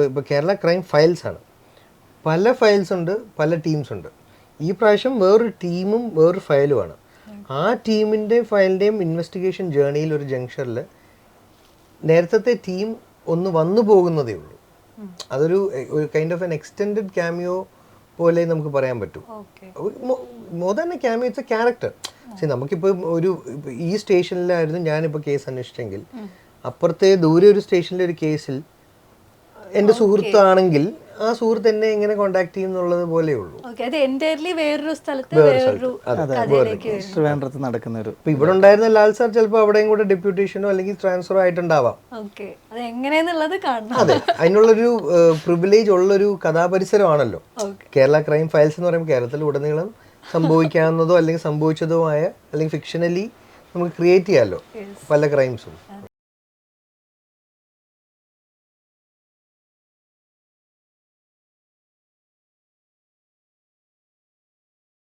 ഇപ്പോൾ Kerala crime files ആണ്, പല ഫയൽസ് ഉണ്ട്, പല ടീംസ് ഉണ്ട്. ഈ പ്രാവശ്യം വേറൊരു ടീമും വേറൊരു ഫയലുമാണ്. ആ ടീമിൻ്റെ ഫയലിൻ്റെയും ഇൻവെസ്റ്റിഗേഷൻ ജേർണിയിൽ ഒരു ജംഗ്ഷനിൽ നേരത്തെ ടീം ഒന്ന് വന്നു പോകുന്നതേ ഉള്ളൂ. അതൊരു kind of N extended cameo പോലെ നമുക്ക് പറയാൻ പറ്റും. More than A cameo, it's A character. നമുക്കിപ്പോൾ ഈ സ്റ്റേഷനിലായിരുന്നു ഞാനിപ്പോൾ കേസ് അന്വേഷിച്ചെങ്കിൽ, അപ്പുറത്തെ ദൂരെ ഒരു സ്റ്റേഷനിലെ ഒരു കേസിൽ എൻ്റെ സുഹൃത്താണെങ്കിൽ ആ സുഹൃത്ത് എന്നെ എങ്ങനെ കോണ്ടാക്ട് ചെയ്യും എന്നുള്ളത് പോലെ ഉള്ളൂ. നടക്കുന്ന ഒരു ഇവിടെ ഉണ്ടായിരുന്ന ലാൽ സാർ ചിലപ്പോൾ അവിടെയും കൂടെ ഡെപ്യൂട്ടേഷനോ അല്ലെങ്കിൽ ട്രാൻസ്ഫറോ ആയിട്ടുണ്ടാവാം. അതെ, അതിനുള്ളൊരു പ്രിവിലേജ് ഉള്ളൊരു കഥാപരിസരമാണല്ലോ കേരള ക്രൈം ഫയൽസ് എന്ന് പറയുമ്പോൾ. കേരളത്തിൽ ഉടനീളം സംഭവിക്കാവുന്നതോ അല്ലെങ്കിൽ സംഭവിച്ചതോ ആയ അല്ലെങ്കിൽ ഫിക്ഷനലി നമുക്ക് ക്രിയേറ്റ് ചെയ്യാമല്ലോ പല ക്രൈംസും.